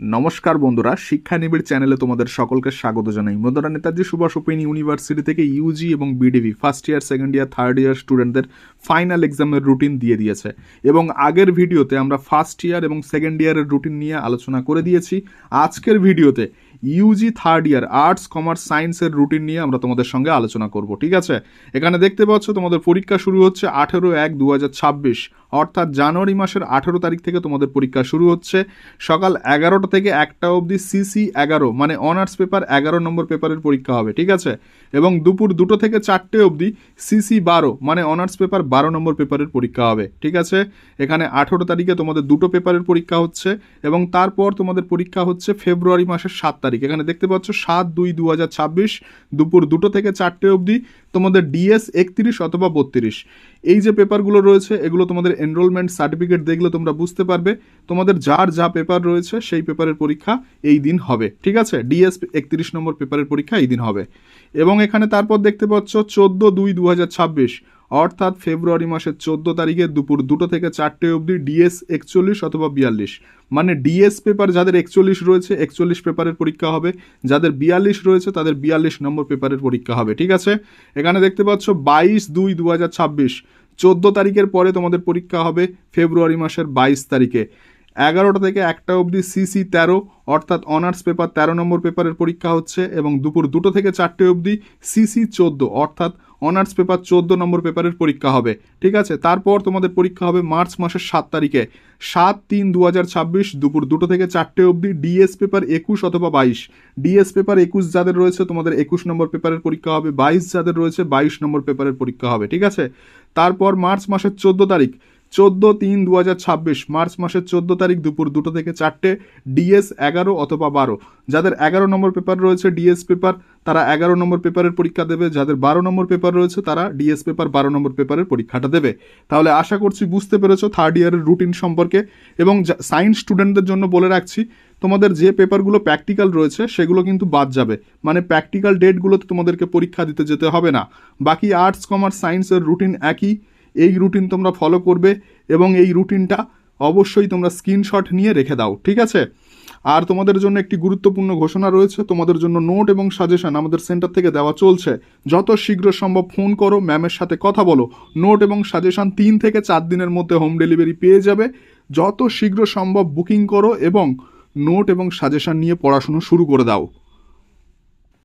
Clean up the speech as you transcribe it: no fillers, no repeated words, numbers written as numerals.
নমস্কার বন্ধুরা, শিক্ষা নিবিড় চ্যানেলে তোমাদের সকলকে স্বাগত জানাই। বন্ধুরা, নেতাজি সুভাষ ওপেন ইউনিভার্সিটি থেকে ইউজি এবং বিডিভি first year, second year, third year স্টুডেন্টদের ফাইনাল এক্সামের রুটিন দিয়ে দিয়েছে এবং আগের ভিডিওতে আমরা ফার্স্ট ইয়ার এবং সেকেন্ড ইয়ারের রুটিন নিয়ে আলোচনা করে দিয়েছি। আজকের ভিডিওতে Yuji third year arts, commerce, সায়েন্সের রুটিন নিয়ে আমরা তোমাদের সঙ্গে আলোচনা করব। ঠিক আছে, এখানে দেখতে পাচ্ছ তোমাদের পরীক্ষা শুরু হচ্ছে 18/1/2026, অর্থাৎ জানুয়ারি মাসের 18 তারিখ থেকে তোমাদের পরীক্ষা শুরু হচ্ছে। সকাল 11টা থেকে 1টা অবধি সিসি 11 মানে অনার্স পেপার 11 নম্বর পেপারের পরীক্ষা হবে। ঠিক আছে, এবং দুপুর 2টো থেকে 4টে অবধি সিসি 12 মানে অনার্স পেপার 12 নম্বর পেপারের পরীক্ষা হবে। ঠিক আছে, এখানে 18 তারিখে তোমাদের দুটো পেপারের পরীক্ষা হচ্ছে এবং তারপর তোমাদের পরীক্ষা হচ্ছে ফেব্রুয়ারি মাসের 7 তারিখ। এখানে দেখতে পাচ্ছ 7/2/2026 দুপুর 2টো থেকে 4টে অবধি তোমাদের ডিএস 31 অথবা 32। এই যে পেপারগুলো রয়েছে এগুলো তোমাদের এনরোলমেন্ট সার্টিফিকেট দেখলে তোমরা বুঝতে পারবে তোমাদের যার যা পেপার রয়েছে সেই পেপারের পরীক্ষা এই দিন হবে। ঠিক আছে, ডিএস 31 নম্বর পেপারের পরীক্ষা এই দিন হবে। এবং এখানে তারপর দেখতে পাচ্ছ 14/2/2026 অর্থাৎ ফেব্রুয়ারি মাসের 14 তারিখে দুপুর 2টো থেকে 4টে অবধি ডিএস 41 অথবা 42 মানে ডিএস পেপার যাদের 41 রয়েছে 41 পেপারের পরীক্ষা হবে, যাদের 42 রয়েছে তাদের 42 নম্বর পেপারের পরীক্ষা হবে। ঠিক আছে, এখানে দেখতে পাচ্ছ 22/2/2026 14 তারিখের পরে তোমাদের পরীক্ষা হবে ফেব্রুয়ারি মাসের 22 তারিখে। 11টা থেকে 1টা অবধি সিসি 13 অর্থাৎ অনার্স পেপার 13 নম্বর পেপারের পরীক্ষা হচ্ছে এবং দুপুর 2টো থেকে 4টে অবধি সিসি 14 অর্থাৎ অনার্স পেপার 14 নম্বর পেপারের পরীক্ষা হবে। ঠিক আছে, তারপর তোমাদের পরীক্ষা হবে মার্চ মাসের 7 তারিখে 7/3/2026 দুপুর 2টো থেকে 4টে অবধি ডিএস পেপার 21 অথবা 22। ডিএস পেপার 21 যাদের রয়েছে তোমাদের 21 নম্বর পেপারের পরীক্ষা হবে, 22 যাদের রয়েছে 22 নম্বর পেপারের পরীক্ষা হবে। ঠিক আছে, তারপর মার্চ মাসের 14 তারিখ 14/3/2026 মার্চ মাসের 14 তারিখ দুপুর 2টো থেকে 4টে ডিএস 11 অথবা 12। যাদের 11 নম্বর পেপার রয়েছে ডিএস পেপার তারা 11 নম্বর পেপারের পরীক্ষা দেবে, যাদের 12 নম্বর পেপার রয়েছে তারা ডিএস পেপার 12 নম্বর পেপারের পরীক্ষাটা দেবে। তাহলে আশা করছি বুঝতে পেরেছো থার্ড ইয়ারের রুটিন সম্পর্কে। এবং সায়েন্স স্টুডেন্টদের জন্য বলে রাখছি তোমাদের যে পেপারগুলো প্র্যাকটিক্যাল রয়েছে সেগুলো কিন্তু বাদ যাবে, মানে প্র্যাকটিক্যাল ডেটগুলোতে তোমাদেরকে পরীক্ষা দিতে যেতে হবে না। বাকি আর্টস, কমার্স, সায়েন্সের রুটিন একই, এই রুটিন তোমরা ফলো করবে এবং এই রুটিনটা অবশ্যই তোমরা স্ক্রিনশট নিয়ে রেখে দাও। ঠিক আছে, আর তোমাদের জন্য একটি গুরুত্বপূর্ণ ঘোষণা রয়েছে, তোমাদের জন্য নোট এবং সাজেশন আমাদের সেন্টার থেকে দেওয়া চলছে। যত শীঘ্র সম্ভব ফোন করো, ম্যামের সাথে কথা বলো। নোট এবং সাজেশন 3 থেকে 4 দিনের মধ্যে হোম ডেলিভারি পেয়ে যাবে। যত শীঘ্র সম্ভব বুকিং করো এবং নোট এবং সাজেশন নিয়ে পড়াশুনো শুরু করে দাও।